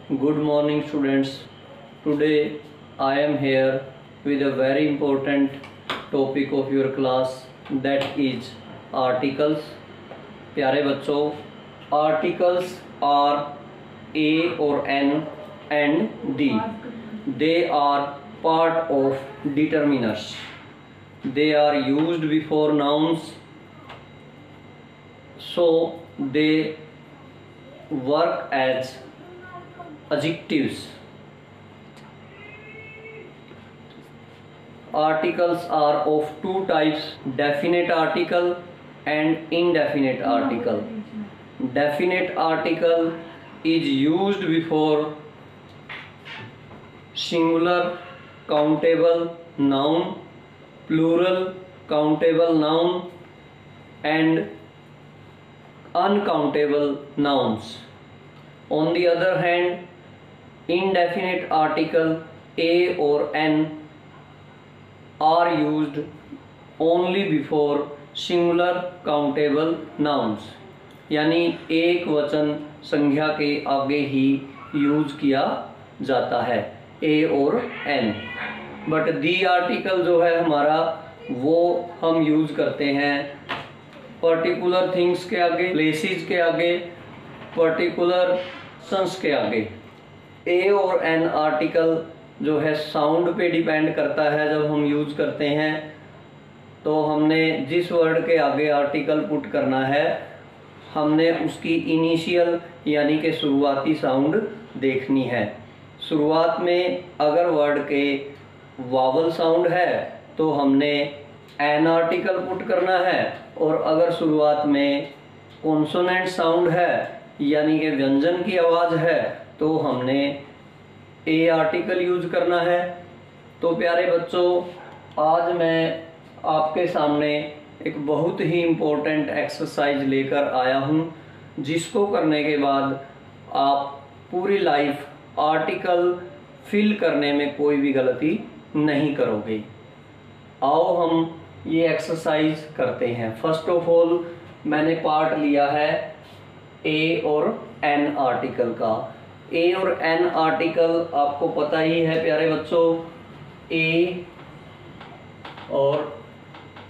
Good morning students. Today I am here with a very important topic of your class, that is articles. प्यारे बच्चों, articles are A or N and D. They are part of determiners. They are used before nouns, so they work as adjectives. Articles are of two types: definite article and indefinite article. Definite article is used before singular countable noun, plural countable noun and uncountable nouns. On the other hand, indefinite article A or N are used only before singular countable nouns, यानी एक वचन संख्या के आगे ही use किया जाता है A और N. बट दी आर्टिकल जो है हमारा, वो हम यूज करते हैं पर्टिकुलर थिंग्स के आगे, प्लेसेस के आगे, पर्टिकुलर सन्स के आगे. ए और एन आर्टिकल जो है साउंड पे डिपेंड करता है. जब हम यूज करते हैं तो हमने जिस वर्ड के आगे आर्टिकल पुट करना है, हमने उसकी इनिशियल यानी कि शुरुआती साउंड देखनी है. शुरुआत में अगर वर्ड के वावल साउंड है तो हमने एन आर्टिकल पुट करना है, और अगर शुरुआत में कॉन्सोनेंट साउंड है यानी कि व्यंजन की आवाज़ है तो हमने ए आर्टिकल यूज करना है. तो प्यारे बच्चों, आज मैं आपके सामने एक बहुत ही इम्पोर्टेंट एक्सरसाइज लेकर आया हूँ, जिसको करने के बाद आप पूरी लाइफ आर्टिकल फिल करने में कोई भी गलती नहीं करोगे. आओ हम ये एक्सरसाइज करते हैं. फर्स्ट ऑफ ऑल मैंने पार्ट लिया है ए और एन आर्टिकल का. ए और एन आर्टिकल आपको पता ही है प्यारे बच्चों. ए और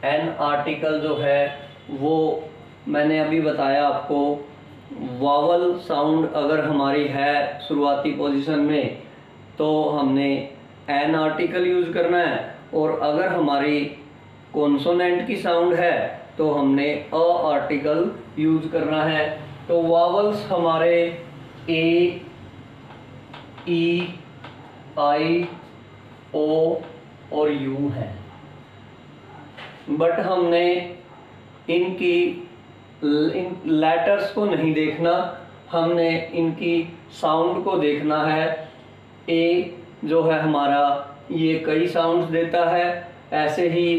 एन आर्टिकल जो है वो मैंने अभी बताया आपको. वावल साउंड अगर हमारी है शुरुआती पोजीशन में तो हमने एन आर्टिकल यूज करना है, और अगर हमारी कॉन्सोनेंट की साउंड है तो हमने अ आर्टिकल यूज करना है. तो वावल्स हमारे ए, ई, आई, ओ और यू है. बट हमने इनकी इन लेटर्स को नहीं देखना, हमने इनकी साउंड को देखना है. ए जो है हमारा ये कई साउंड्स देता है, ऐसे ही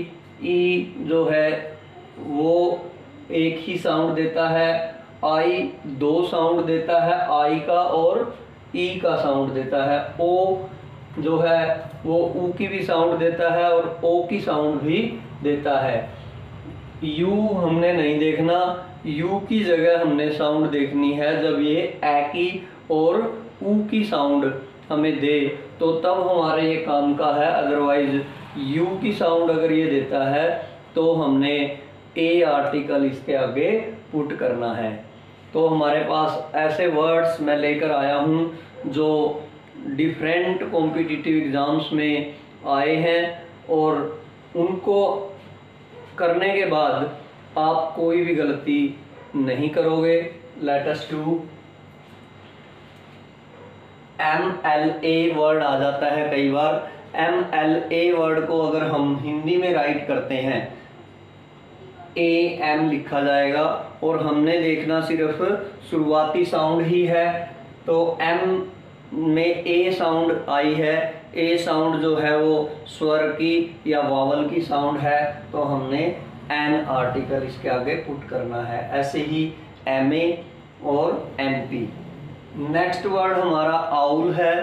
ई जो है वो एक ही साउंड देता है. आई दो साउंड देता है, आई का और ई का साउंड देता है. ओ जो है वो ऊ की भी साउंड देता है और ओ की साउंड भी देता है. यू हमने नहीं देखना, यू की जगह हमने साउंड देखनी है जब ये ए की और ऊ की साउंड हमें दे तो तब हमारे ये काम का है. अदरवाइज यू की साउंड अगर ये देता है तो हमने ए आर्टिकल इसके आगे पुट करना है. तो हमारे पास ऐसे वर्ड्स मैं लेकर आया हूँ जो डिफरेंट कॉम्पिटिटिव एग्ज़ाम्स में आए हैं, और उनको करने के बाद आप कोई भी गलती नहीं करोगे. Let us do. MLA word आ जाता है कई बार. MLA वर्ड को अगर हम हिंदी में राइट करते हैं, AM लिखा जाएगा और हमने देखना सिर्फ शुरुआती साउंड ही है. तो M में A साउंड आई है. A साउंड जो है वो स्वर की या वावल की साउंड है, तो हमने N आर्टिकल इसके आगे पुट करना है. ऐसे ही MA और MP. नेक्स्ट वर्ड हमारा आउल है.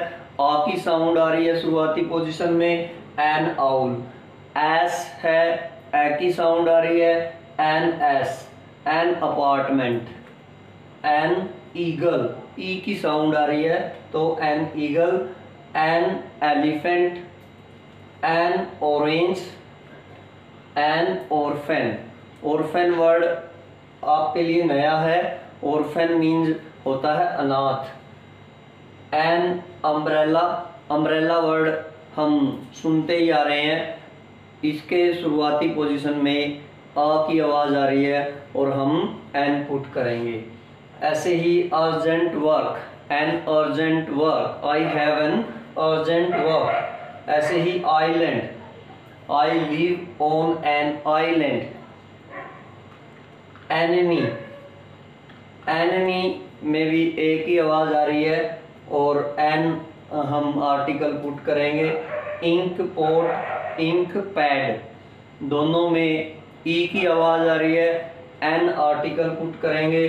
आ की साउंड आ रही है शुरुआती पोजीशन में, एन आउल. एस है, ए की साउंड आ रही है, an S. An apartment, an eagle, E की साउंड आ रही है तो an eagle, an elephant, an orange, an orphan. Orphan word आपके लिए नया है। ऑर्फेन मीन्स होता है अनाथ। एन अम्ब्रेला, अम्ब्रेला वर्ड हम सुनते ही आ रहे हैं, इसके शुरुआती पोजीशन में आ की आवाज आ रही है और हम एन पुट करेंगे। ऐसे ही urgent work, an urgent work, I have an urgent work. ऐसे ही island, I live on an island. Enemy, enemy में भी एक ही आवाज आ रही है और एन हम आर्टिकल पुट करेंगे। इंक पोट, इंक पैड, दोनों में ई की आवाज आ रही है, एन आर्टिकल पुट करेंगे।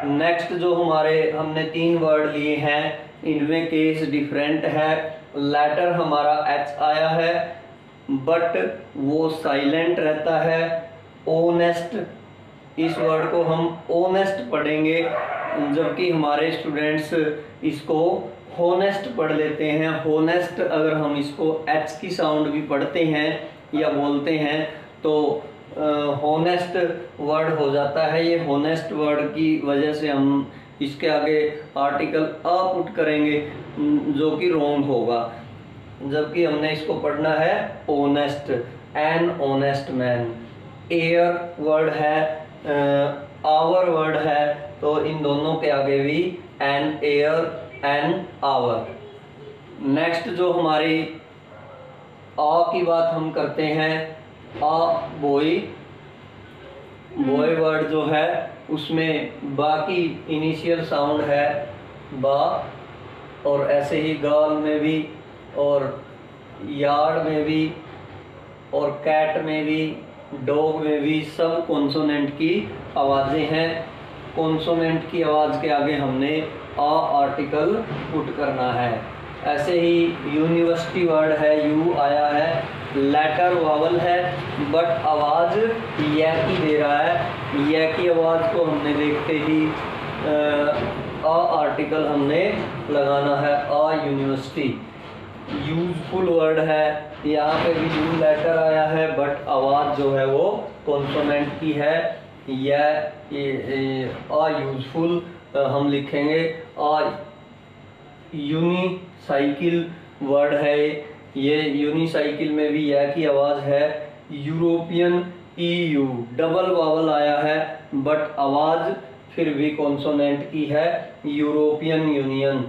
नेक्स्ट जो हमने 3 वर्ड लिए हैं, इनमें केस डिफरेंट है। लेटर हमारा एच आया है बट वो साइलेंट रहता है। ओनेस्ट, इस वर्ड को हम ओनेस्ट पढ़ेंगे, जबकि हमारे स्टूडेंट्स इसको होनेस्ट पढ़ लेते हैं। होनेस्ट अगर हम इसको एच की साउंड भी पढ़ते हैं या बोलते हैं तो होनेस्ट वर्ड हो जाता है। ये होनेस्ट वर्ड की वजह से हम इसके आगे आर्टिकल अ पुट करेंगे जो कि रॉन्ग होगा, जबकि हमने इसको पढ़ना है honest, an honest man. Air word है, आवर वर्ड है, तो इन दोनों के आगे भी an air, an hour. Next जो हमारी आ की बात हम करते हैं, आ बॉय। बॉय वर्ड जो है उसमें बा की इनिशियल साउंड है बा, और ऐसे ही गर्ल में भी और यार्ड में भी और कैट में भी, डॉग में भी सब कॉन्सोनेंट की आवाजें हैं। कॉन्सोनेंट की आवाज के आगे हमने आ आर्टिकल पुट करना है। ऐसे ही यूनिवर्सिटी वर्ड है, यू आया है, लेटर वावल है बट आवाज य की दे रहा है। य की आवाज को हमने देखते ही आ आर्टिकल हमने लगाना है, आ यूनिवर्सिटी। यूजफुल वर्ड है, यहाँ पे भी यू लेटर आया है बट आवाज जो है वो कॉन्सोनेंट की है। आ यूजफुल हम लिखेंगे। आ यूनिसाइकिल वर्ड है, ये यूनिसाइकिल में भी यह की आवाज है। यूरोपियन, EU डबल वावल आया है बट आवाज फिर भी कॉन्सोनेंट की है। यूरोपियन यूनियन,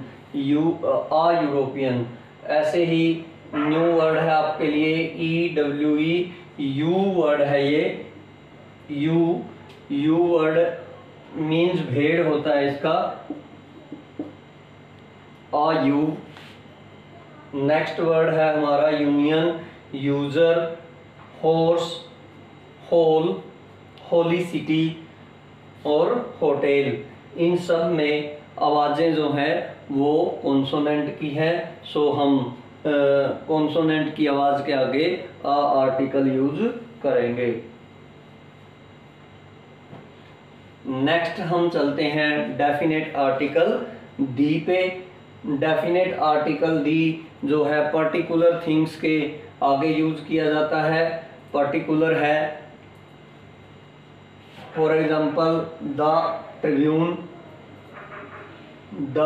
आ यूरोपियन। ऐसे ही न्यू वर्ड है आपके लिए, EWE, यू वर्ड है ये। यू वर्ड मीन्स भेड़ होता है इसका, आ यू। नेक्स्ट वर्ड है हमारा union, user, horse, hall, holy city और होटल। इन सब में आवाजें जो हैं वो कॉन्सोनेंट की है, सो हम कॉन्सोनेंट की आवाज के आगे आ आर्टिकल यूज करेंगे। नेक्स्ट हम चलते हैं डेफिनेट आर्टिकल दी पे। डेफिनेट आर्टिकल दी जो है पर्टिकुलर थिंग्स के आगे यूज किया जाता है। पर्टिकुलर है, for example the Tribune, the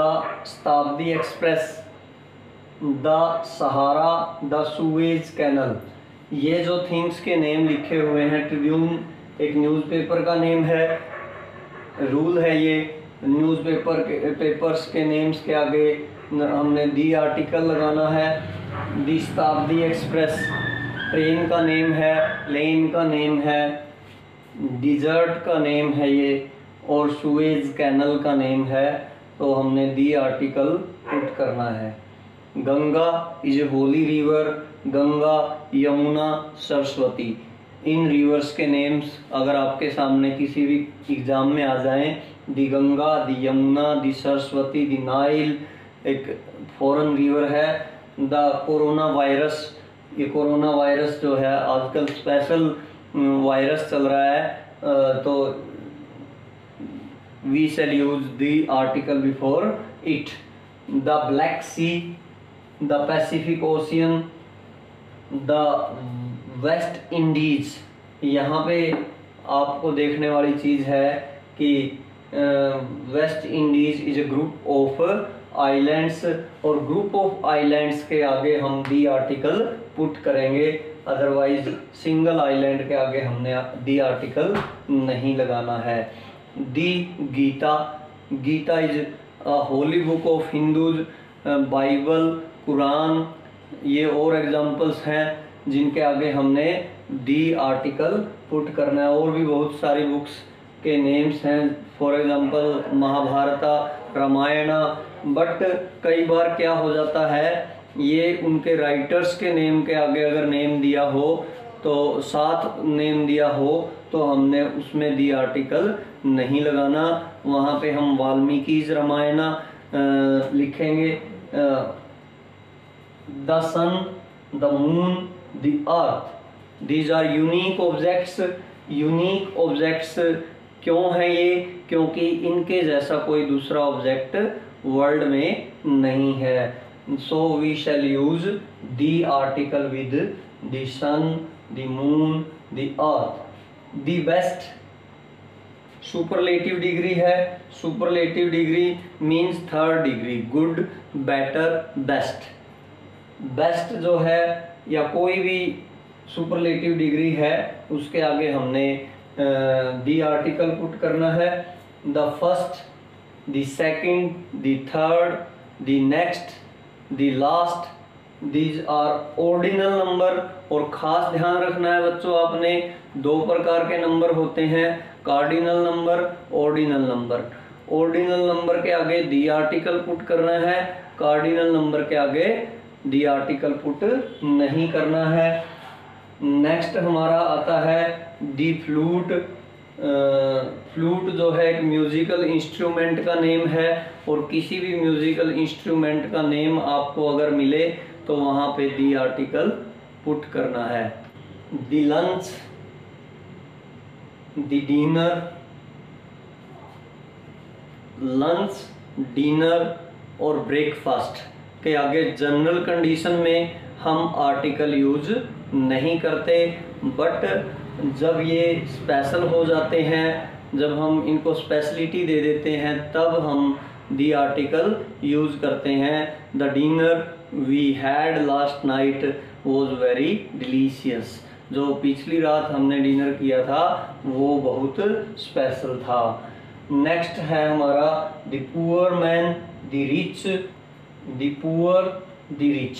Shatabdi Express, the Sahara, the Suez Canal. ये जो थिंग्स के नेम लिखे हुए हैं, ट्रिब्यून एक न्यूज़पेपर का नेम है, रूल है ये, न्यूज़पेपर के पेपर्स के नेम्स के आगे हमने दी आर्टिकल लगाना है। दी शताब्दी एक्सप्रेस ट्रेन का नेम है, प्लेन का नेम है, डिजर्ट का नेम है ये, और सुएज कैनल का नेम है, तो हमने दी आर्टिकल पुट करना है। Ganga is a Holi river, Ganga, Yamuna, Saraswati. In reverse के नेम्स अगर आपके सामने किसी भी एग्जाम में आ जाएं, दी गंगा, दी यमुना, दी सरस्वती, दी नाइल एक फॉरेन रिवर है। द कोरोना वायरस, ये कोरोना वायरस जो है आजकल स्पेशल वायरस चल रहा है, तो we shall use the article before it. The Black Sea, the Pacific Ocean, the West Indies. यहाँ पे आपको देखने वाली चीज़ है कि West Indies is a group of islands, और ग्रुप ऑफ आइलैंड्स के आगे हम दी आर्टिकल पुट करेंगे, अदरवाइज सिंगल आइलैंड के आगे हमने दी आर्टिकल नहीं लगाना है। The Gita, Gita is a holy book of Hindus, Bible, Quran, ये और एग्जांपल्स हैं जिनके आगे हमने दी आर्टिकल पुट करना है। और भी बहुत सारी बुक्स के नेम्स हैं, for example Mahabharata, Ramayan. But कई बार क्या हो जाता है, ये उनके राइटर्स के नेम के आगे अगर नेम दिया हो तो साथ नेम दिया हो तो हमने उसमें दी आर्टिकल नहीं लगाना। वहाँ पे हम वाल्मीकि's रामायण लिखेंगे। The sun, the moon, the earth, these are unique objects. Unique objects क्यों है ये? क्योंकि इनके जैसा कोई दूसरा ऑब्जेक्ट वर्ल्ड में नहीं है। So we shall use the article with the sun, the moon, the earth. The best superlative degree है। Superlative degree means third degree, good, better, best. Best जो है या कोई भी सुपरलेटिव डिग्री है उसके आगे हमने दी आर्टिकल पुट करना है। The first, the second, the third, the next, the last, these are ordinal number. और खास ध्यान रखना है बच्चों, आपने दो प्रकार के नंबर होते हैं, cardinal number, ordinal number. Ordinal number के आगे दी आर्टिकल पुट करना है, कार्डिनल नंबर के आगे दी आर्टिकल पुट नहीं करना है। नेक्स्ट हमारा आता है दी फ्लूट। फ्लूट जो है एक म्यूजिकल इंस्ट्रूमेंट का नेम है, और किसी भी म्यूजिकल इंस्ट्रूमेंट का नेम आपको अगर मिले तो वहाँ पे दी आर्टिकल पुट करना है। The lunch, the dinner. Lunch, dinner और ब्रेकफास्ट के आगे जनरल कंडीशन में हम आर्टिकल यूज नहीं करते, बट जब ये स्पेशल हो जाते हैं, जब हम इनको स्पेशलिटी दे देते हैं, तब हम दी आर्टिकल यूज करते हैं। The dinner we had last night was very delicious. जो पिछली रात हमने डिनर किया था वो बहुत स्पेशल था। नेक्स्ट है हमारा the poor man, the rich, the poor, the rich.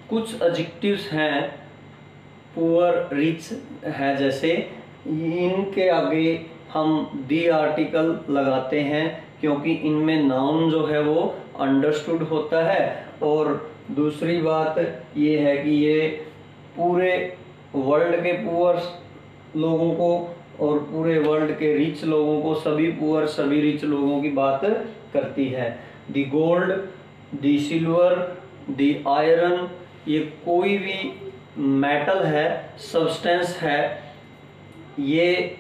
कुछ एडजेक्टिव्स हैं पुअर, रिच है जैसे, इनके आगे हम दी आर्टिकल लगाते हैं क्योंकि इनमें नाउन जो है वो अंडरस्टूड होता है। और दूसरी बात ये है कि ये पूरे वर्ल्ड के पुअर लोगों को और पूरे वर्ल्ड के रिच लोगों को, सभी पुअर सभी रिच लोगों की बात करती है। दी गोल्ड, दी सिल्वर, दी आयरन, ये कोई भी मेटल है, सब्सटेंस है, ये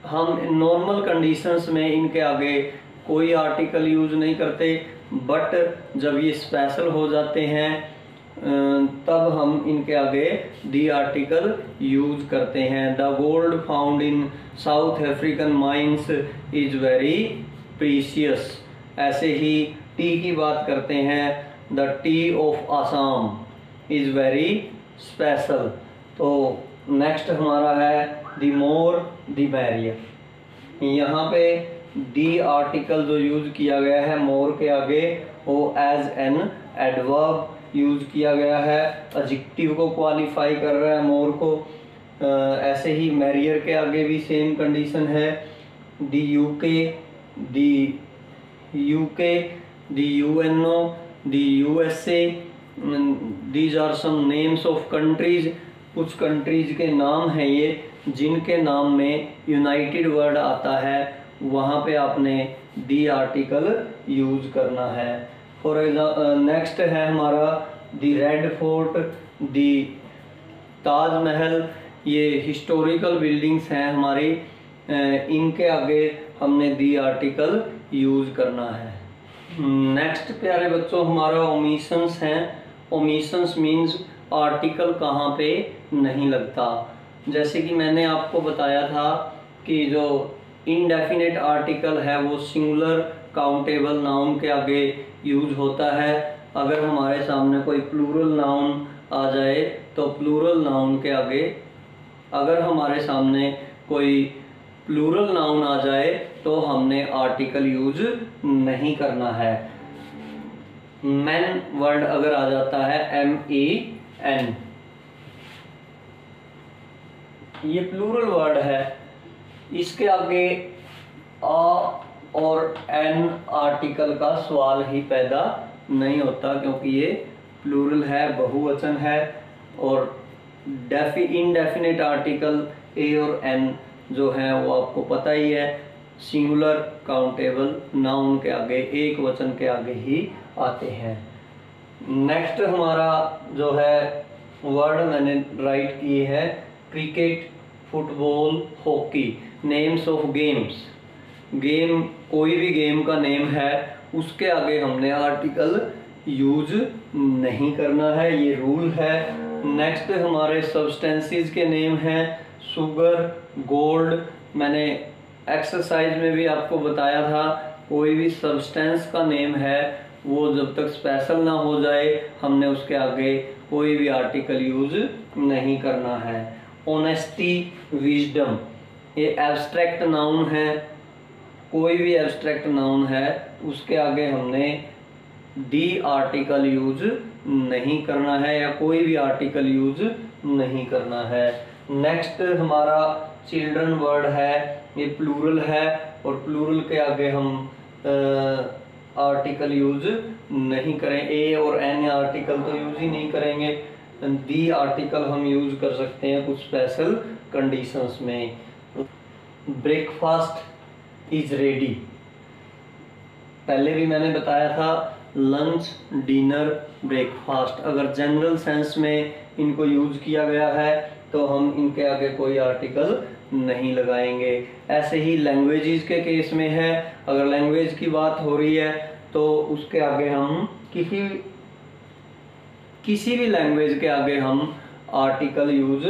हम नॉर्मल कंडीशंस में इनके आगे कोई आर्टिकल यूज नहीं करते, बट जब ये स्पेशल हो जाते हैं तब हम इनके आगे दी आर्टिकल यूज करते हैं। The gold found in south African mines is very precious. ऐसे ही टी की बात करते हैं, the T of Assam is very special. तो नेक्स्ट हमारा है द मोर द मैरियर। यहाँ पे दी आर्टिकल जो यूज किया गया है मोर के आगे वो एज एन एडवर्ब यूज किया गया है, एडजेक्टिव को क्वालिफाई कर रहा है मोर को। ऐसे ही मैरियर के आगे भी सेम कंडीशन है। The UK, the UK, the UNO, the USA, these are some names of countries. कुछ कंट्रीज के नाम हैं ये जिनके नाम में यूनाइटेड वर्ड आता है, वहाँ पे आपने दी आर्टिकल यूज करना है। फॉर एग्जाम्पल नेक्स्ट है हमारा दी रेड फोर्ट, दी ताजमहल। ये हिस्टोरिकल बिल्डिंग्स हैं हमारी, इनके आगे हमने दी आर्टिकल यूज करना है। नेक्स्ट प्यारे बच्चों हमारा ओमिशंस हैं। ओमिशंस मीन्स आर्टिकल कहाँ पे नहीं लगता। जैसे कि मैंने आपको बताया था कि जो इनडेफिनेट आर्टिकल है वो सिंगुलर काउंटेबल नाउन के आगे यूज होता है। अगर हमारे सामने कोई प्लूरल नाउन आ जाए तो प्लूरल नाउन के आगे, अगर हमारे सामने कोई प्लूरल नाउन आ जाए तो हमने आर्टिकल यूज नहीं करना है। मैन वर्ड अगर आ जाता है MEN, ये प्लूरल वर्ड है, इसके आगे आ और एन आर्टिकल का सवाल ही पैदा नहीं होता, क्योंकि ये प्लूरल है, बहुवचन है। और इनडेफिनेट आर्टिकल ए और एन जो है वो आपको पता ही है, सिंगुलर काउंटेबल नाउन के आगे, एक वचन के आगे ही आते हैं। नेक्स्ट हमारा जो है वर्ड मैंने राइट किए हैं cricket, football, hockey. Names of games, game कोई भी गेम का नेम है उसके आगे हमने आर्टिकल यूज नहीं करना है, ये रूल है। नेक्स्ट हमारे सब्सटेंसेस के नेम हैं शुगर, गोल्ड। मैंने एक्सरसाइज में भी आपको बताया था कोई भी सब्सटेंस का नेम है वो जब तक स्पेशल ना हो जाए हमने उसके आगे कोई भी आर्टिकल यूज नहीं करना है। ऑनेस्टी, विजडम, ये एब्स्ट्रैक्ट नाउन है, कोई भी एब्स्ट्रैक्ट नाउन है उसके आगे हमने दी आर्टिकल यूज नहीं करना है या कोई भी आर्टिकल यूज नहीं करना है। नेक्स्ट हमारा चिल्ड्रन वर्ड है, ये प्लूरल है और प्लूरल के आगे हम आर्टिकल यूज नहीं करें, ए और एन आर्टिकल तो यूज ही नहीं करेंगे। दी आर्टिकल हम यूज कर सकते हैं कुछ स्पेशल कंडीशंस में। ब्रेकफास्ट इज रेडी, पहले भी मैंने बताया था लंच, डिनर, ब्रेकफास्ट। अगर जनरल सेंस में इनको यूज किया गया है तो हम इनके आगे कोई आर्टिकल नहीं लगाएंगे। ऐसे ही लैंग्वेजेस के केस में है, अगर लैंग्वेज की बात हो रही है तो उसके आगे हम किसी भी लैंग्वेज के आगे हम आर्टिकल यूज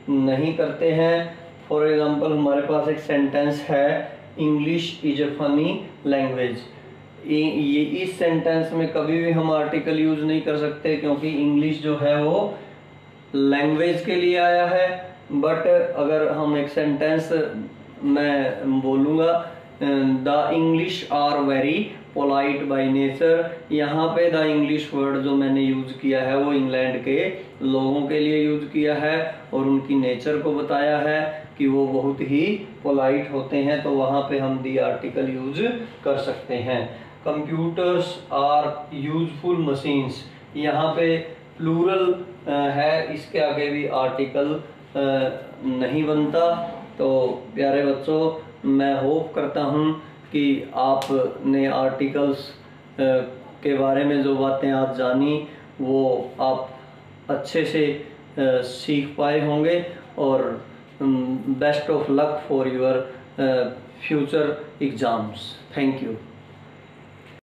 नहीं करते हैं। फॉर एग्जांपल हमारे पास एक सेंटेंस है English is a funny language. ये इस सेंटेंस में कभी भी हम आर्टिकल यूज नहीं कर सकते क्योंकि इंग्लिश जो है वो लैंग्वेज के लिए आया है। बट अगर हम एक सेंटेंस मैं बोलूँगा the English are very polite by nature, यहाँ पे द इंग्लिश वर्ड जो मैंने यूज किया है वो इंग्लैंड के लोगों के लिए यूज किया है और उनकी नेचर को बताया है कि वो बहुत ही पोलाइट होते हैं, तो वहाँ पे हम दी आर्टिकल यूज कर सकते हैं। कंप्यूटर्स आर यूजफुल मशीन्स, यहाँ पे प्लूरल है, इसके आगे भी आर्टिकल नहीं बनता। तो प्यारे बच्चों मैं होप करता हूँ कि आपने आर्टिकल्स के बारे में जो बातें आज जानी वो आप अच्छे से सीख पाए होंगे और best of luck for your future exams. Thank you.